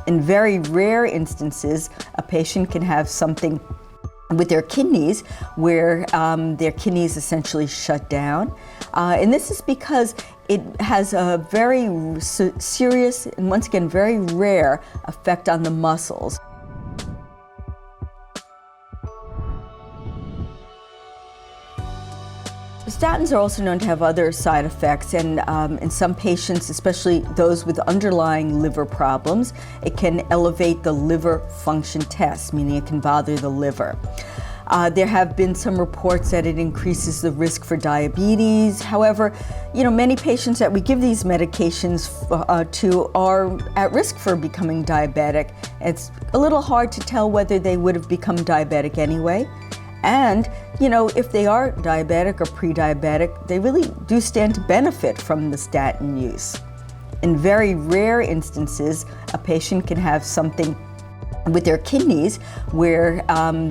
In very rare instances, a patient can have something with their kidneys where their kidneys essentially shut down. And this is because it has a very serious and once again very rare effect on the muscles. Statins are also known to have other side effects, and in some patients, especially those with underlying liver problems, it can elevate the liver function test, meaning it can bother the liver. There have been some reports that it increases the risk for diabetes. However, many patients that we give these medications to are at risk for becoming diabetic. It's a little hard to tell whether they would have become diabetic anyway. And, if they are diabetic or pre-diabetic, they really do stand to benefit from the statin use. In very rare instances, a patient can have something with their kidneys where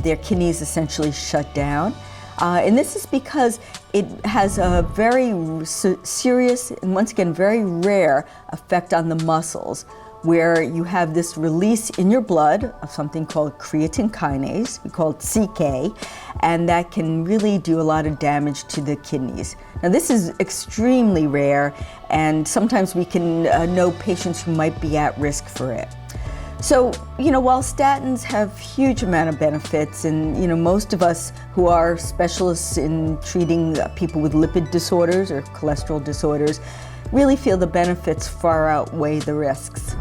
their kidneys essentially shut down. And this is because it has a very serious and once again very rare effect on the muscles, where you have this release in your blood of something called creatine kinase, we call it CK, and that can really do a lot of damage to the kidneys. Now this is extremely rare, and sometimes we can know patients who might be at risk for it. So, while statins have huge amount of benefits, and most of us who are specialists in treating people with lipid disorders or cholesterol disorders really feel the benefits far outweigh the risks.